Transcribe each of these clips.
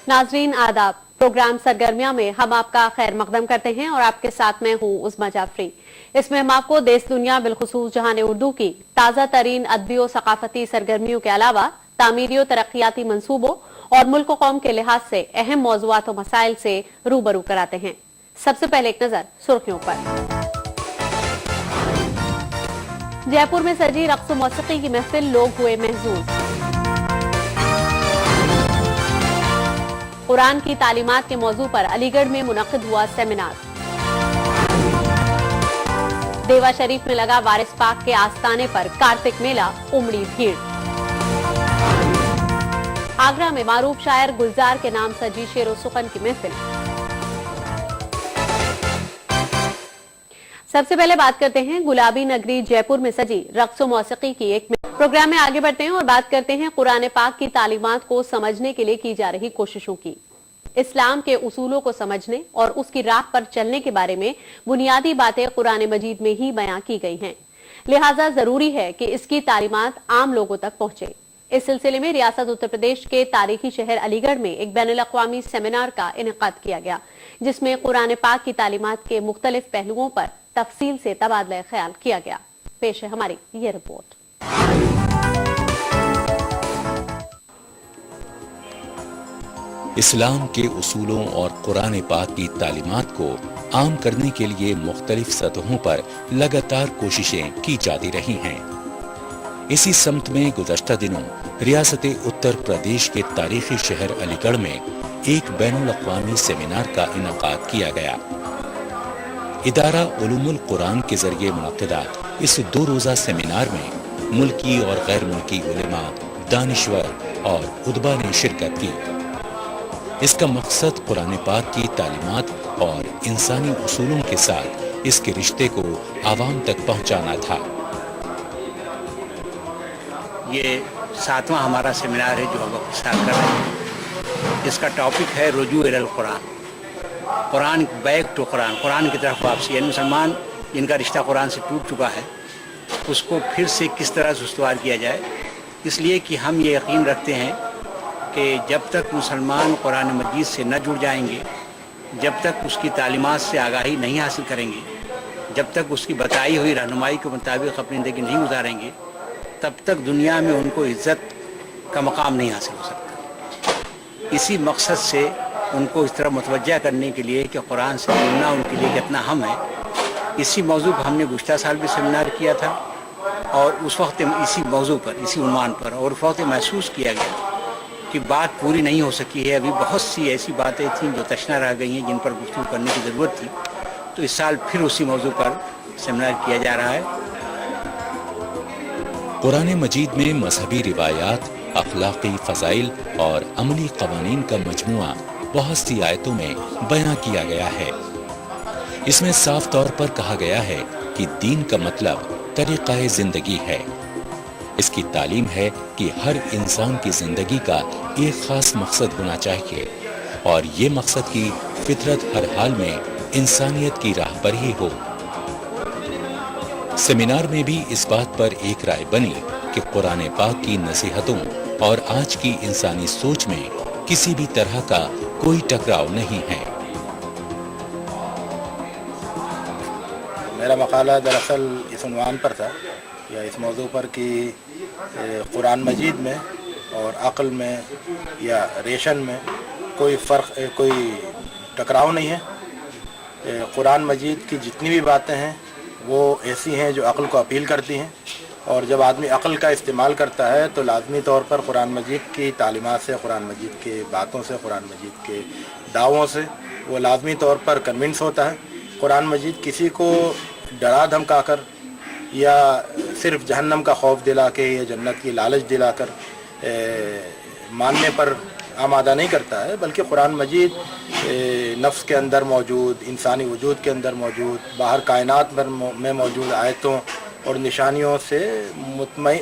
नाजरीन आदाब। प्रोग्राम सरगर्मिया में हम आपका खैर मकदम करते हैं और आपके साथ मैं हूँ उस्मा जाफरी। इसमें हम आपको देश दुनिया बिलखुसूस जहान उर्दू की ताज़ा तरीन अदबी और सकाफती सरगर्मियों के अलावा तामीरी और तरक्याती मंसूबों और मुल्क कौम के लिहाज से अहम मौज़ूआत और मसाइल से रूबरू कराते हैं। सबसे पहले एक नजर सुर्खियों पर। जयपुर में सजी रक्स मौसीकी की महफिल, लोग हुए महजूज। कुरान की तालीमात के मौजू पर अलीगढ़ में मुनक्किद हुआ सेमिनार। देवा शरीफ में लगा वारिस पाक के आस्ताने पर कार्तिक मेला, उमड़ी भीड़। आगरा में मारूफ शायर गुलजार के नाम सजी शेर व सुखन की महफिल। सबसे पहले बात करते हैं गुलाबी नगरी जयपुर में सजी रक्स मौसीकी की एक प्रोग्राम में आगे बढ़ते हैं और बात करते हैं कुरान पाक की तालीमात को समझने के लिए की जा रही कोशिशों की। इस्लाम के उसूलों को समझने और उसकी राह पर चलने के बारे में बुनियादी बातें कुरान मजीद में ही बयां की गई हैं, लिहाजा जरूरी है कि इसकी तालीमात आम लोगों तक पहुंचे। इस सिलसिले में रियासत उत्तर प्रदेश के तारीखी शहर अलीगढ़ में एक बैनुल अक़वामी सेमिनार का इनेकाद किया गया, जिसमें कुरान पाक की तालीमात के मुख्तलिफ पहलुओं पर तफसील से तबादला ख्याल किया गया। पेश है हमारी ये रिपोर्ट। इस्लाम के उसूलों और कुरान पाक की तालीमात को आम करने के लिए मुख्तलिफ सतहों पर लगातार कोशिशें की जाती रही हैं। इसी समत में गुज़श्ता दिनों रियासत उत्तर प्रदेश के तारीखी शहर अलीगढ़ में एक बैनुल अक़वामी सेमिनार का इनेकाद किया गया। इदारा उलूमुल कुरान के जरिए मुनक़्क़िदा इस 2 रोज़ा सेमिनार में मुल्की और गैर मुल्की उलेमा, दानिश्वर और उदबा ने शिरकत की। इसका मकसद कुरान पाक की तालीमात और इंसानी उसूलों के साथ इसके रिश्ते को आवाम तक पहुंचाना था। ये 7वां हमारा सेमिनार है जो हम स्टार्ट कर रहे हैं। इसका टॉपिक है रुजू इलल कुरान, कुरान बैक टू कुरान, कुरान की तरफ वापसी। यानी मुसलमान जिनका रिश्ता कुरान से टूट चुका है उसको फिर से किस तरह से उस्तवार किया जाए। इसलिए कि हम ये यकीन रखते हैं कि जब तक मुसलमान कुरान मजीद से न जुड़ जाएंगे, जब तक उसकी तालीमात से आगाही नहीं हासिल करेंगे, जब तक उसकी बताई हुई रहनुमाई के मुताबिक अपनी ज़िंदगी नहीं गुजारेंगे, तब तक दुनिया में उनको इज़्ज़त का मकाम नहीं हासिल हो सकता। इसी मकसद से उनको इस तरह मुतवज्जा करने के लिए कि कुरान से जुड़ना उनके लिए कितना अहम है, इसी मौजू पर हमने गुज़श्ता साल भी सेमिनार किया था और उस वक्त इसी मौजू पर, इसी उन्वान पर, और उस वक्त महसूस किया गया कि बात पूरी नहीं हो सकी है। अभी बहुत सी ऐसी बातें थीं जो तशना रह गई हैं, जिन पर गुफ्तगू करने की ज़रूरत थी। तो इस साल फिर उसी मौजू पर सेमिनार किया जा रहा है। कुरान मजीद में मजहबी रिवायात, अखलाकी फ़ज़ाइल और अमली क़वानीन का मजमुआ बहुत सी आयतों में बयां किया गया है। इसमें साफ तौर पर कहा गया है कि दीन का मतलब तरीक़ा ज़िंदगी है। इसकी तालीम है कि हर इंसान की जिंदगी का एक खास मकसद होना चाहिए और ये मकसद की फितरत हर हाल में इंसानियत की राह पर ही हो। सेमिनार में भी इस बात पर एक राय बनी कि कुरान पाक की नसीहतों और आज की इंसानी सोच में किसी भी तरह का कोई टकराव नहीं है। मेरा मकाला दरअसल इस उन्वान पर था या इस मौजू पर कि कुरान मजीद में और अक़ल में या रेशन में कोई फ़र्क, कोई टकराव नहीं है। कुरान मजीद की जितनी भी बातें हैं वो ऐसी हैं जो अक़ल को अपील करती हैं, और जब आदमी अक़ल का इस्तेमाल करता है तो लाज़मी तौर पर कुरान मजीद की तालीमात से, कुरान मजीद के बातों से, कुरान मजीद के दावों से वो लाज़मी तौर पर कन्विंस होता है। कुरान मजीद किसी को डरा धमका कर या सिर्फ जहन्नम का खौफ दिला के या जन्नत की लालच दिलाकर मानने पर आमादा नहीं करता है, बल्कि कुरान मजीद नफ्स के अंदर मौजूद, इंसानी वजूद के अंदर मौजूद, बाहर कायनात में मौजूद आयतों और निशानियों से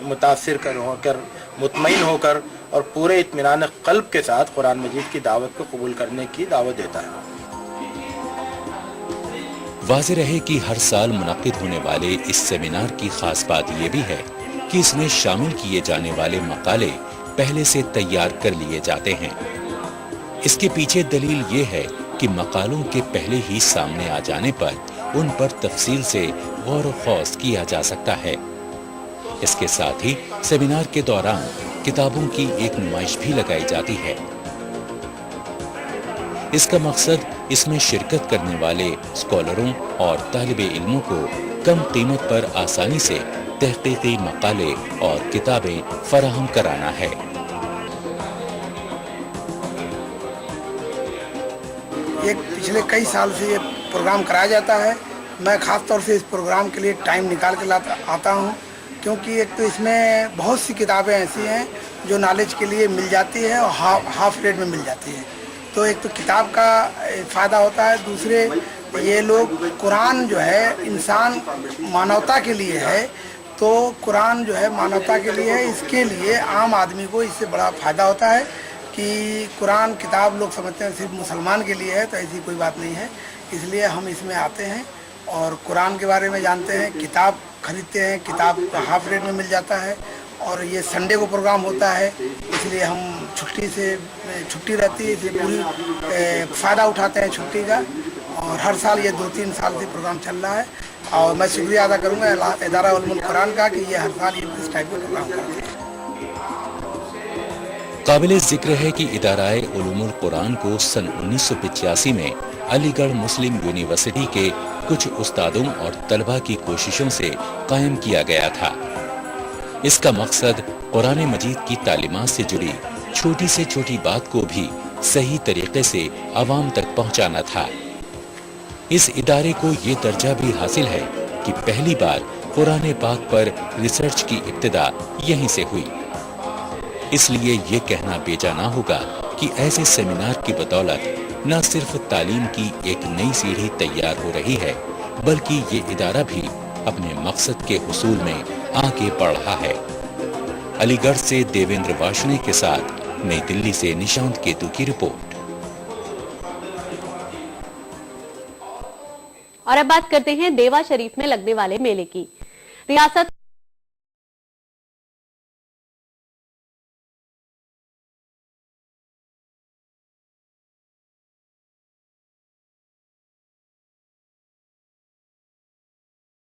मुतासिर होकर, मुतमईन होकर और पूरे इत्मीनान क़ल्ब के साथ कुरान मजीद की दावत को कबूल करने की दावत देता है। वाज़ेह रहे कि हर साल मुनक़्क़िद होने वाले इस सेमिनार की खास बात यह भी है कि इसमें शामिल किए जाने वाले मकाले पहले से तैयार कर लिए जाते हैं। اس کے پیچھے دلیل یہ ہے کہ مقالوں کے پہلے ہی سامنے آ جانے پر ان پر تفصیل سے غور و خوض کیا جا سکتا ہے۔ اس کے ساتھ ہی سیمینار کے دوران کتابوں کی ایک نمائش بھی لگائی جاتی ہے۔ اس کا مقصد اس میں شرکت کرنے والے اسکالروں اور طالب علموں کو کم قیمت پر آسانی سے تحقیقی مقالے اور کتابیں فراہم کرانا ہے۔ یہ پچھلے کئی سال سے یہ پروگرام کرایا جاتا ہے۔ میں خاص طور سے اس پروگرام کے لیے ٹائم نکال کے آتا ہوں، کیونکہ ایک تو اس میں بہت سی کتابیں ایسی ہیں جو نالج کے لیے مل جاتی ہے اور ہاف ریٹ میں مل جاتی ہے، تو ایک تو کتاب کا فائدہ ہوتا ہے، دوسرے یہ لوگ قرآن جو ہے انسان مانوتا کے لیے ہے، تو قرآن جو ہے مانوتا کے لیے ہے، اس کے لیے عام آدمی کو اس سے بڑا فائدہ ہوتا ہے کہ قرآن کتاب لوگ سمجھتے ہیں صرف مسلمان کے لیے ہے، تو ایسی کوئی بات نہیں ہے۔ اس لیے ہم اس میں آتے ہیں اور قرآن کے بارے میں جانتے ہیں، کتاب خریدتے ہیں، کتاب ہاف ریٹ میں مل جاتا ہے، اور یہ سنڈے کو پروگرام ہوتا ہے، اس لیے ہم چھٹی رہتی ہے، اس لیے پوری فائدہ اٹھاتے ہیں چھٹی کا، اور ہر سال یہ 2-3 سال سے پروگرام چل رہا ہے، اور میں شکریہ ادا کروں گا ادارہ علوم القرآن کا کہ یہ ہر سال یہ اس ٹائپ کا پروگرام کرتے ہیں۔ قابل ذکر ہے کہ ادارہ علوم القرآن کو سن 1985 میں علی گڑھ مسلم یونیورسٹی کے کچھ استادوں اور طلبہ کی کوششوں سے قائم کیا گیا تھا۔ اس کا مقصد قرآن مجید کی تعلیمات سے جڑی چھوٹی سے چھوٹی بات کو بھی صحیح طریقے سے عوام تک پہنچانا تھا۔ اس ادارے کو یہ درجہ بھی حاصل ہے کہ پہلی بار قرآن پاک پر ریسرچ کی ابتدا یہیں سے ہوئی۔ اس لیے یہ کہنا بیجا نہ ہوگا کہ ایسے سیمینار کی بدولت نہ صرف تعلیم کی ایک نئی سیڑھی تیار ہو رہی ہے، بلکہ یہ ادارہ بھی اپنے مقصد کے حصول میں آگے بڑھ رہا ہے۔ علی گڑھ سے دیویندر واشنے کے ساتھ نئی دلی سے نشانت کیتو کی رپورٹ۔ اور اب بات کرتے ہیں دیوا شریف میں لگنے والے میلے کی۔ ریاست